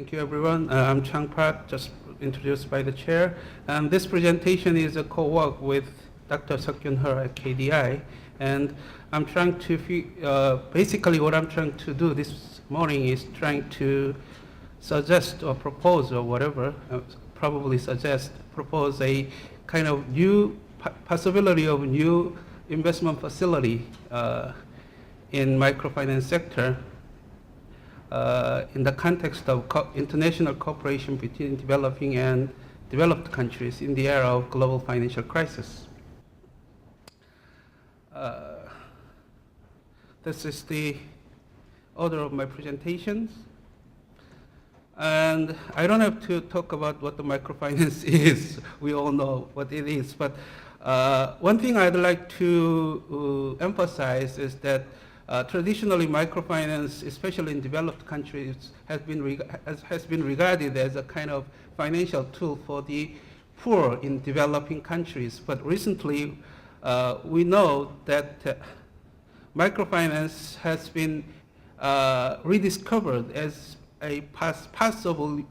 Thank you, everyone. I'm Chang Park, just introduced by the chair. This presentation is a co-work with Dr. Seok-Kyun at KDI, and I'm trying to, basically what I'm trying to do this morning is trying to suggest or propose or whatever, propose a kind of new possibility of new investment facility in microfinance sector in the context of international cooperation between developing and developed countries in the era of global financial crisis. This is the order of my presentations. And I don't have to talk about what the microfinance is. We all know what it is. But one thing I'd like to emphasize is that traditionally microfinance, especially in developed countries, has been regarded as a kind of financial tool for the poor in developing countries. But recently, we know that microfinance has been rediscovered as a possibly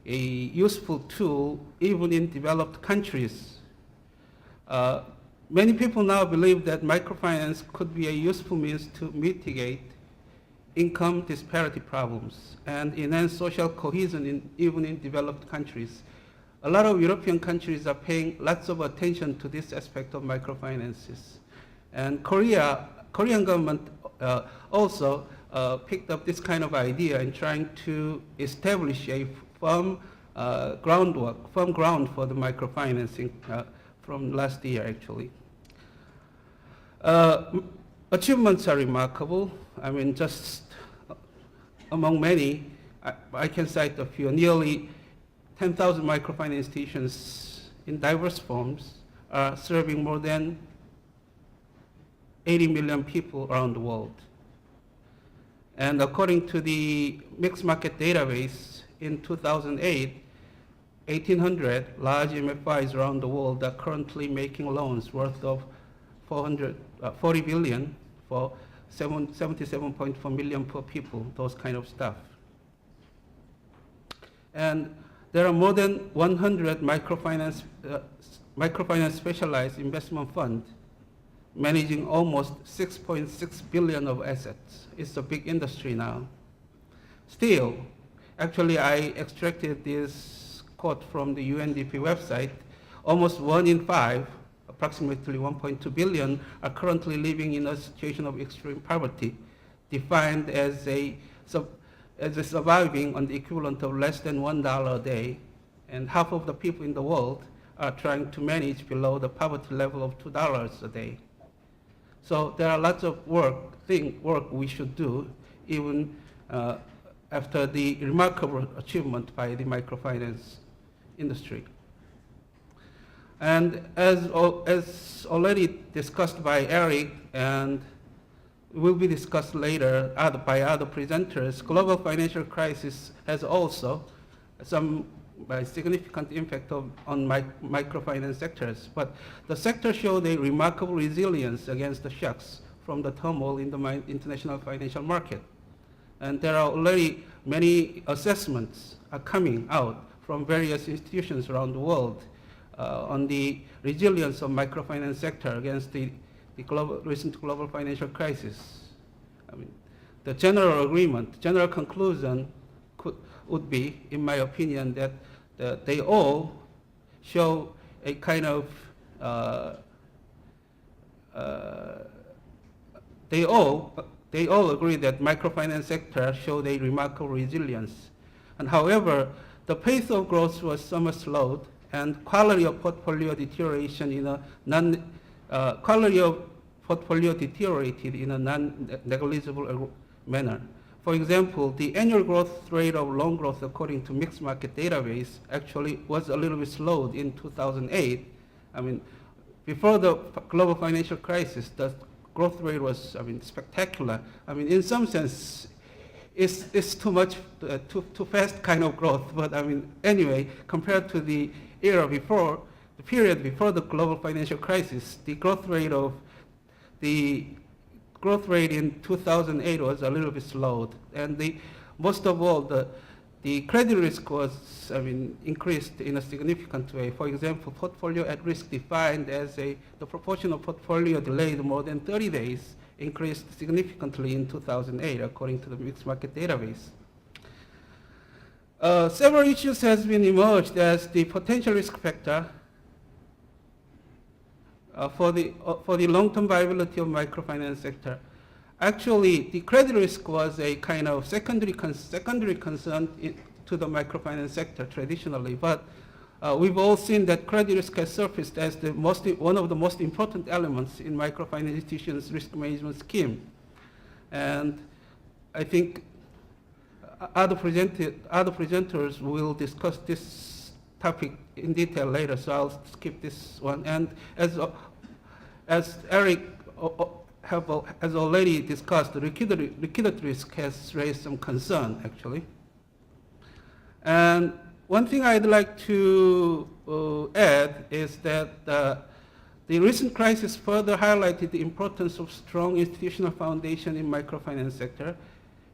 a useful tool even in developed countries. Many people now believe that microfinance could be a useful means to mitigate income disparity problems and enhance social cohesion even in developed countries. A lot of European countries are paying lots of attention to this aspect of microfinances. And Korean government also picked up this kind of idea and trying to establish a firm ground for the microfinancing from last year, actually. Achievements are remarkable. I mean, just among many, I can cite a few. Nearly 10,000 microfinance institutions in diverse forms are serving more than 80 million people around the world. And according to the mixed market database, in 2008, 1,800 large MFIs around the world are currently making loans worth of 40 billion for 77.4 million per people, those kind of stuff. And there are more than 100 microfinance specialized investment funds managing almost 6.6 billion of assets. It's a big industry now. Still, actually I extracted this quote from the UNDP website. Almost 1 in 5, approximately 1.2 billion, are currently living in a situation of extreme poverty, defined as surviving on the equivalent of less than $1 a day, and half of the people in the world are trying to manage below the poverty level of $2 a day. So there are lots of work we should do, even after the remarkable achievement by the microfinance industry. And as already discussed by Eric and will be discussed later by other presenters, global financial crisis has also some significant impact on microfinance sectors. But the sector showed a remarkable resilience against the shocks from the turmoil in the international financial market. And there are already many assessments are coming out from various institutions around the world on the resilience of microfinance sector against the recent global financial crisis. I mean, the general conclusion would be, in my opinion, that they all show a kind of, they all agree that microfinance sector showed a remarkable resilience. And however, the pace of growth was somewhat slowed, and quality of portfolio deteriorated in a non-negligible manner. For example, the annual growth rate of loan growth according to mixed market database actually was a little bit slowed in 2008. I mean, before the global financial crisis, the growth rate was, spectacular. I mean, in some sense, it's too much, too fast kind of growth. But anyway, compared to the era before, the period before the global financial crisis, the growth rate in 2008 was a little bit slowed, and the most of all, the credit risk was, increased in a significant way. For example, portfolio at risk defined as the proportion of portfolio delayed more than 30 days increased significantly in 2008, according to the mixed market database. Several issues has been emerged as the potential risk factor for the long-term viability of microfinance sector. Actually, the credit risk was a kind of secondary concern to the microfinance sector traditionally, but we've all seen that credit risk has surfaced as one of the most important elements in microfinance institutions' risk management scheme. And I think other presenters will discuss this topic in detail later, so I'll skip this one. And as Eric has already discussed, the liquidity risk has raised some concern, actually. And one thing I'd like to add is that the recent crisis further highlighted the importance of strong institutional foundation in microfinance sector.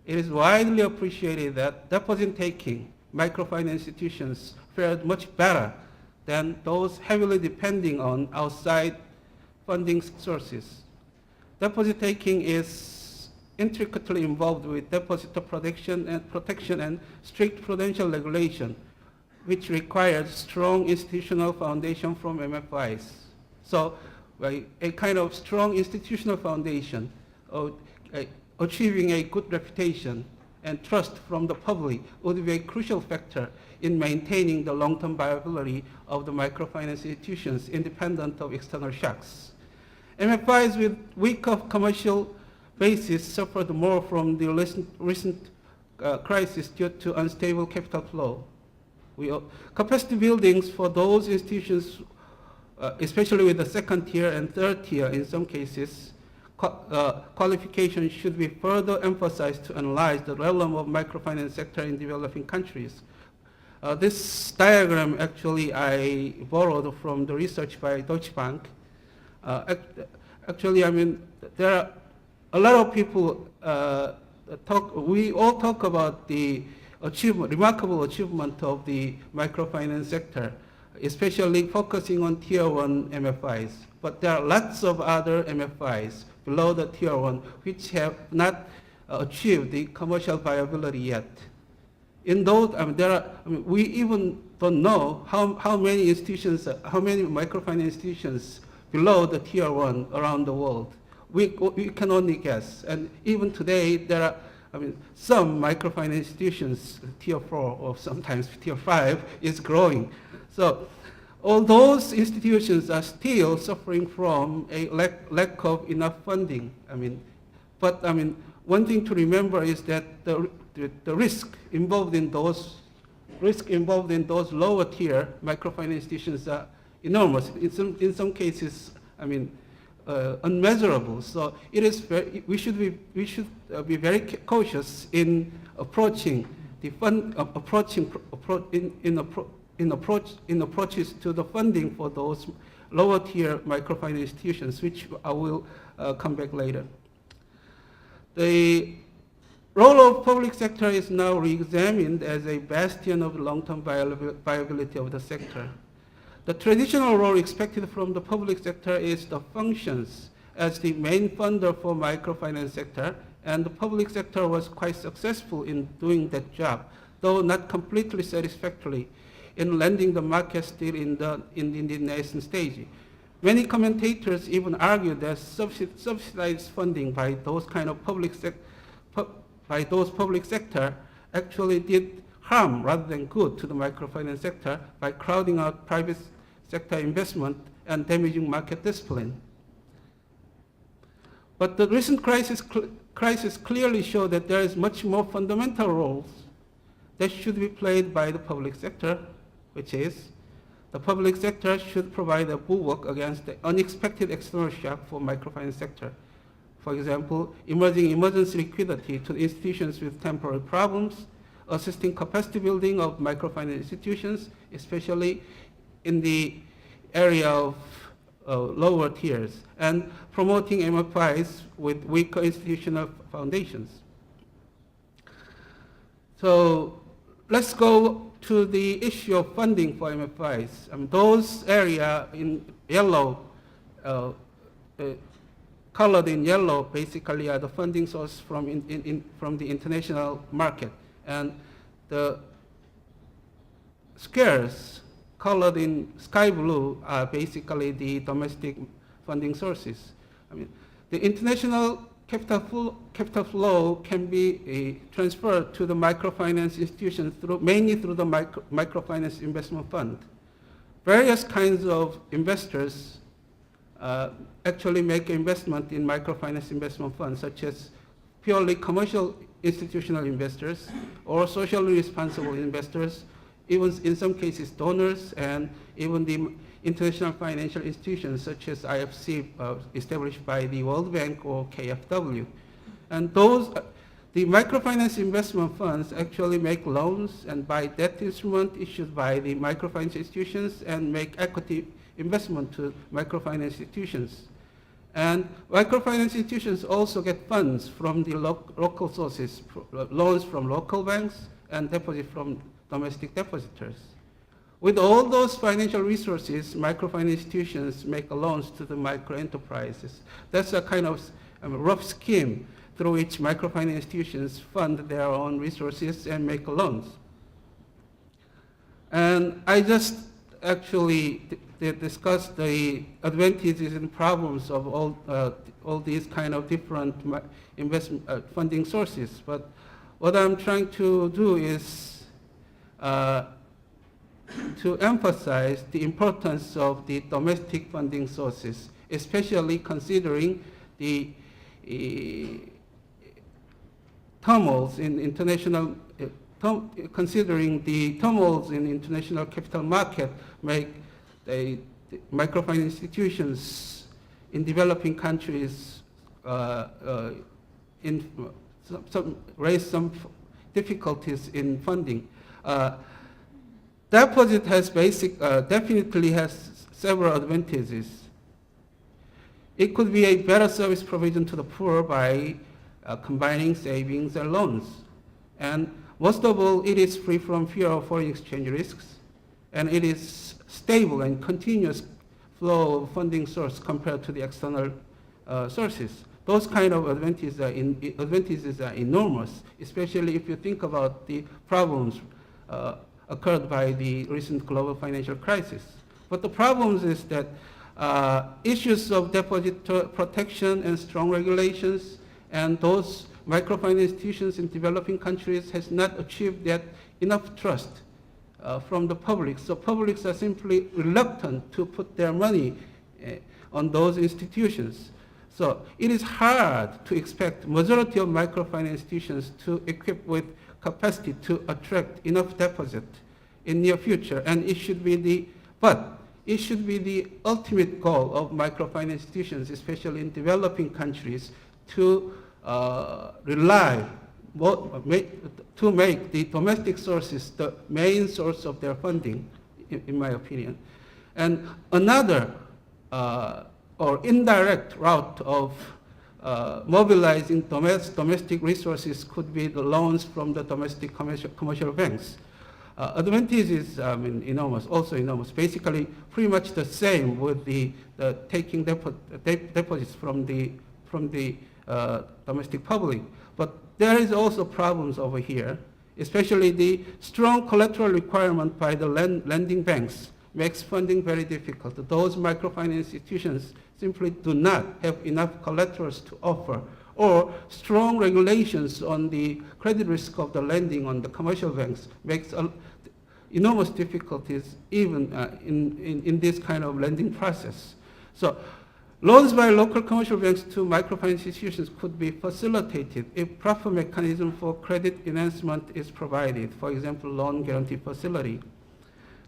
It is widely appreciated that deposit-taking microfinance institutions fared much better than those heavily depending on outside funding sources. Deposit-taking is intricately involved with depositor protection and strict prudential regulation, which requires strong institutional foundation from MFIs. So a kind of strong institutional foundation, achieving a good reputation and trust from the public would be a crucial factor in maintaining the long-term viability of the microfinance institutions independent of external shocks. MFIs with weaker commercial basis suffered more from the recent crisis due to unstable capital flow. Capacity buildings for those institutions, especially with the second tier and third tier in some cases, qualification should be further emphasized to analyze the realm of microfinance sector in developing countries. This diagram actually I borrowed from the research by Deutsche Bank. Actually, there are a lot of people we all talk about the remarkable achievement of the microfinance sector, especially focusing on tier 1 MFIs. But there are lots of other MFIs below the tier 1 which have not achieved the commercial viability yet. In those, we even don't know how many institutions, how many microfinance institutions below the tier 1 around the world. We can only guess. And even today, there are some microfinance institutions, tier 4 or sometimes tier 5 is growing. So all those institutions are still suffering from a lack of enough funding. But one thing to remember is that the risk involved in those lower tier microfinance institutions are enormous. In some cases, unmeasurable. So it is we should be very cautious in approaching the approaches to the funding for those lower tier microfinance institutions, which I will come back later. The role of public sector is now re-examined as a bastion of long-term viability of the sector. The traditional role expected from the public sector is the functions as the main funder for microfinance sector, and the public sector was quite successful in doing that job, though not completely satisfactorily in lending the market still in the nascent stage. Many commentators even argue that subsidized funding by those kind of public sector actually did harm rather than good to the microfinance sector by crowding out private sector investment and damaging market discipline. But the recent crisis clearly showed that there is much more fundamental roles that should be played by the public sector, which is the public sector should provide a bulwark against the unexpected external shock for microfinance sector. For example, emerging emergency liquidity to institutions with temporary problems, assisting capacity building of microfinance institutions, especially in the area of lower tiers, and promoting MFIs with weaker institutional foundations. So let's go to the issue of funding for MFIs. Those area in yellow, uh, uh, colored in yellow, basically are the funding source from from the international market, and the squares colored in sky blue are basically the domestic funding sources. The international capital flow can be transferred to the microfinance institutions mainly through the microfinance investment fund. Various kinds of investors actually make investment in microfinance investment funds, such as purely commercial institutional investors or socially responsible investors, even in some cases donors, and even the international financial institutions such as IFC established by the World Bank or KfW. And the microfinance investment funds actually make loans and buy debt instrument issued by the microfinance institutions and make equity investment to microfinance institutions. And microfinance institutions also get funds from the local sources, loans from local banks and deposit from domestic depositors. With all those financial resources, microfinance institutions make loans to the micro enterprises. That's a kind of rough scheme through which microfinance institutions fund their own resources and make loans. And I just actually discussed the advantages and problems of all these kind of different investment funding sources. But what I'm trying to do is to emphasize the importance of the domestic funding sources, especially considering the turmoils in international capital market make the microfinance institutions in developing countries raise some difficulties in funding. Deposit has definitely has several advantages. It could be a better service provision to the poor by combining savings and loans. And most of all, it is free from fear of foreign exchange risks, and it is stable and continuous flow of funding source compared to the external sources. Those kind of advantages are enormous, especially if you think about the problems occurred by the recent global financial crisis. But the problem is that issues of deposit protection and strong regulations and those microfinance institutions in developing countries has not achieved yet enough trust from the public. So publics are simply reluctant to put their money on those institutions. So it is hard to expect majority of microfinance institutions to equip with capacity to attract enough deposit in near future, and it should be the ultimate goal of microfinance institutions, especially in developing countries, to make the domestic sources the main source of their funding, in my opinion. And another or indirect route of mobilizing domestic resources could be the loans from the domestic commercial banks. Advantages enormous, also enormous. Basically, pretty much the same with the taking deposits from the domestic public. But there is also problems over here, especially the strong collateral requirement by the lending banks makes funding very difficult. Those microfinance institutions simply do not have enough collaterals to offer, or strong regulations on the credit risk of the lending on the commercial banks makes enormous difficulties even in this kind of lending process. So loans by local commercial banks to microfinance institutions could be facilitated if proper mechanism for credit enhancement is provided, for example, loan guarantee facility.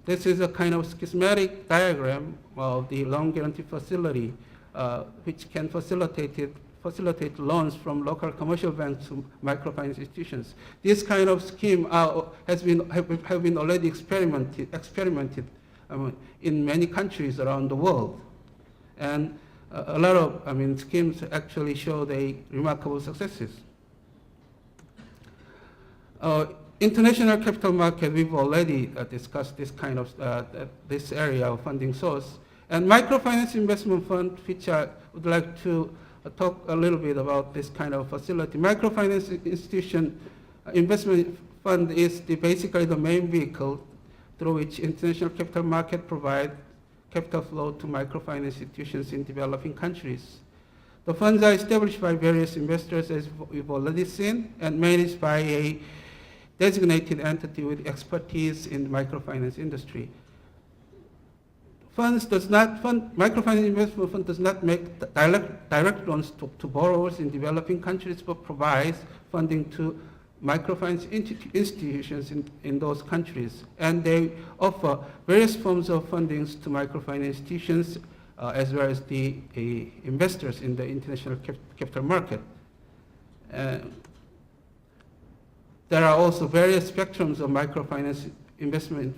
This is a kind of schematic diagram of the loan guarantee facility, which can facilitate loans from local commercial banks to microfinance institutions. This kind of scheme have been already experimented in many countries around the world, and a lot of schemes actually show the remarkable successes. international capital market, we've already discussed this kind of, this area of funding source. And microfinance investment fund, which I would like to talk a little bit about this kind of facility. Microfinance institution investment fund is basically the main vehicle through which international capital market provide capital flow to microfinance institutions in developing countries. The funds are established by various investors, as we've already seen, and managed by a designated entity with expertise in the microfinance industry. Microfinance investment fund does not make direct loans to borrowers in developing countries, but provides funding to microfinance institutions in those countries. And they offer various forms of fundings to microfinance institutions as well as the investors in the international capital market. There are also various spectrums of microfinance investment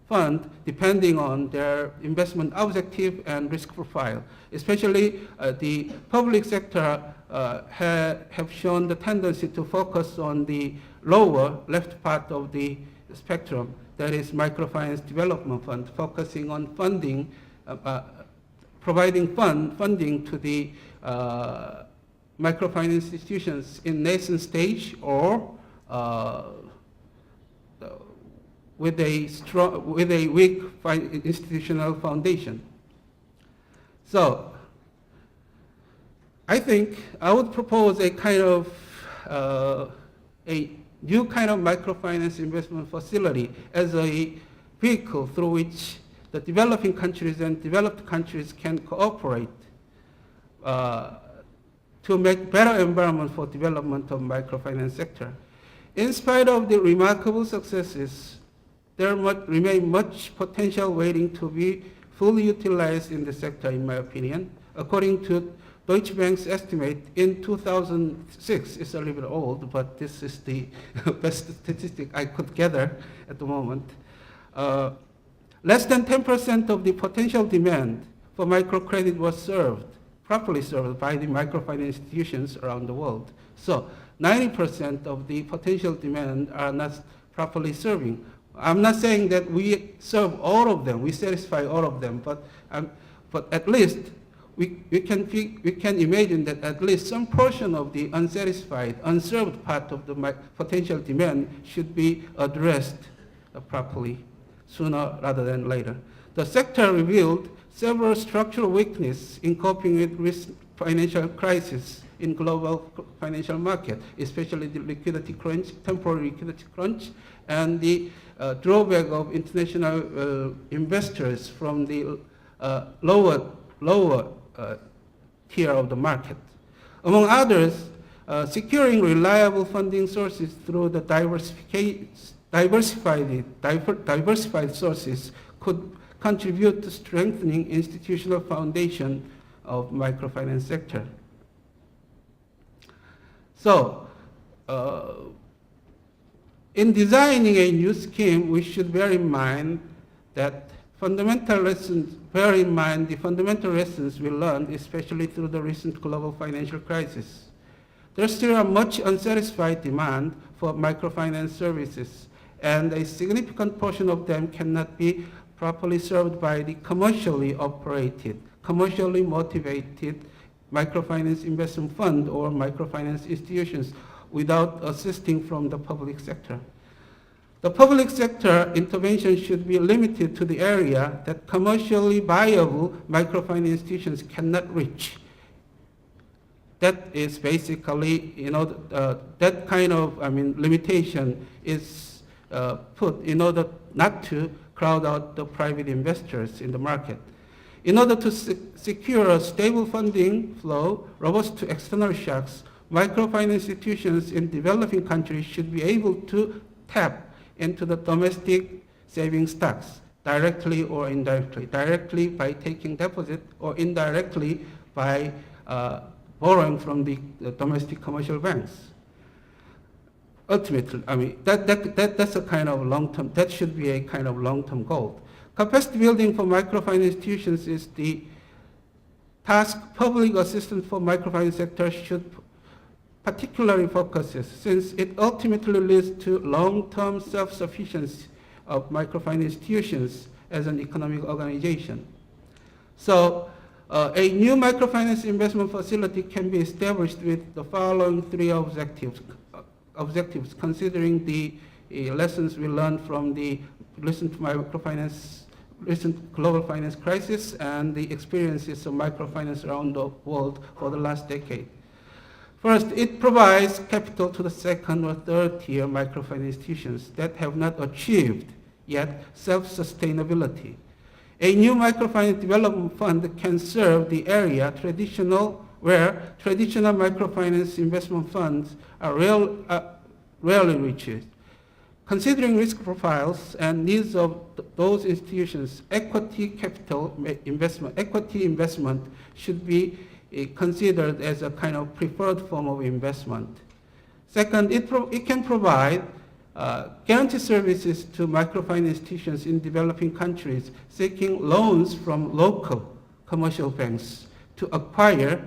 fund depending on their investment objective and risk profile. Especially the public sector have shown the tendency to focus on the lower left part of the spectrum, that is microfinance development fund, focusing on funding, providing funding to the microfinance institutions in nascent stage or with a weak institutional foundation. So I think I would propose a kind of a new kind of microfinance investment facility as a vehicle through which the developing countries and developed countries can cooperate to make better environment for development of microfinance sector. In spite of the remarkable successes, there remain much potential waiting to be fully utilized in the sector, in my opinion. According to Deutsche Bank's estimate, in 2006, it's a little bit old, but this is the best statistic I could gather at the moment. Less than 10% of the potential demand for microcredit was properly served by the microfinance institutions around the world. So 90% of the potential demand are not properly serving. I'm not saying that we serve all of them, we satisfy all of them, but at least we can imagine that at least some portion of the unsatisfied, unserved part of the potential demand should be addressed properly sooner rather than later. The sector revealed several structural weaknesses in coping with recent financial crisis in global financial market, especially the liquidity crunch, temporary liquidity crunch, and the drawback of international investors from the lower tier of the market. Among others, securing reliable funding sources through the diversified sources could contribute to strengthening institutional foundation of microfinance sector. So, in designing a new scheme, we should bear in mind the fundamental lessons we learned, especially through the recent global financial crisis. There still are much unsatisfied demand for microfinance services, and a significant portion of them cannot be properly served by the commercially operated, commercially motivated microfinance investment fund or microfinance institutions without assisting from the public sector. The public sector intervention should be limited to the area that commercially viable microfinance institutions cannot reach. That is basically, that kind of, limitation is put in order not to crowd out the private investors in the market. In order to secure a stable funding flow, robust to external shocks, microfinance institutions in developing countries should be able to tap into the domestic savings stocks, directly or indirectly, directly by taking deposit or indirectly by borrowing from the domestic commercial banks. Ultimately, that's a kind of long-term, that should be a kind of long-term goal. Capacity building for microfinance institutions is the task public assistance for microfinance sector should particularly focuses, since it ultimately leads to long-term self-sufficiency of microfinance institutions as an economic organization. So a new microfinance investment facility can be established with the following three objectives, considering the lessons we learned from the recent global finance crisis and the experiences of microfinance around the world for the last decade. First, it provides capital to the second or third tier microfinance institutions that have not achieved yet self-sustainability. A new microfinance development fund can serve the area where traditional microfinance investment funds are rarely reached. Considering risk profiles and needs of those institutions, equity investment should be considered as a kind of preferred form of investment. Second, it can provide guarantee services to microfinance institutions in developing countries seeking loans from local commercial banks to acquire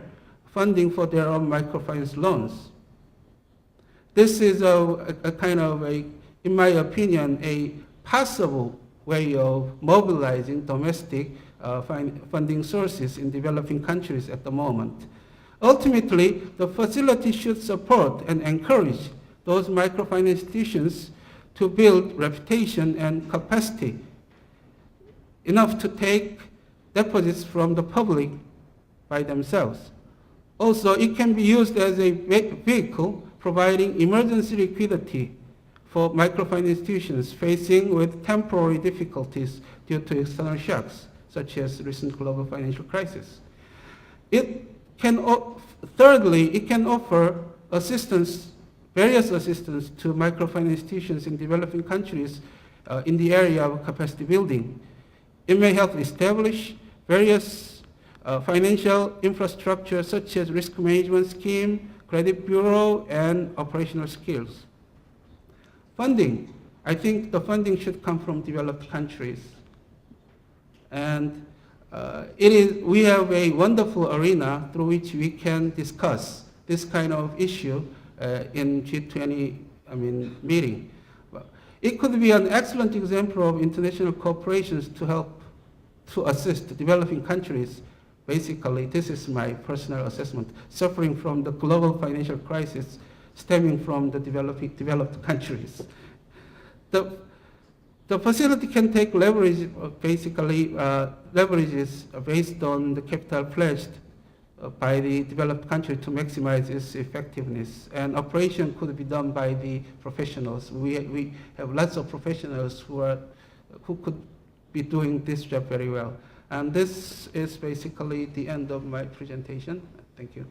funding for their own microfinance loans. This is a kind of in my opinion, a possible way of mobilizing domestic funding sources in developing countries at the moment. Ultimately, the facility should support and encourage those microfinance institutions to build reputation and capacity enough to take deposits from the public by themselves. Also, it can be used as a vehicle providing emergency liquidity for microfinance institutions facing with temporary difficulties due to external shocks, such as the recent global financial crisis. Thirdly, it can offer various assistance to microfinance institutions in developing countries in the area of capacity building. It may help establish various financial infrastructure such as risk management scheme, credit bureau, and operational skills. Funding. I think the funding should come from developed countries. And we have a wonderful arena through which we can discuss this kind of issue in G20 meeting. It could be an excellent example of international corporations to help to assist developing countries. Basically, this is my personal assessment, suffering from the global financial crisis stemming from the developed countries. The facility can take leverages based on the capital pledged by the developed country to maximize its effectiveness. And operation could be done by the professionals. We have lots of professionals who could be doing this job very well. And this is basically the end of my presentation. Thank you.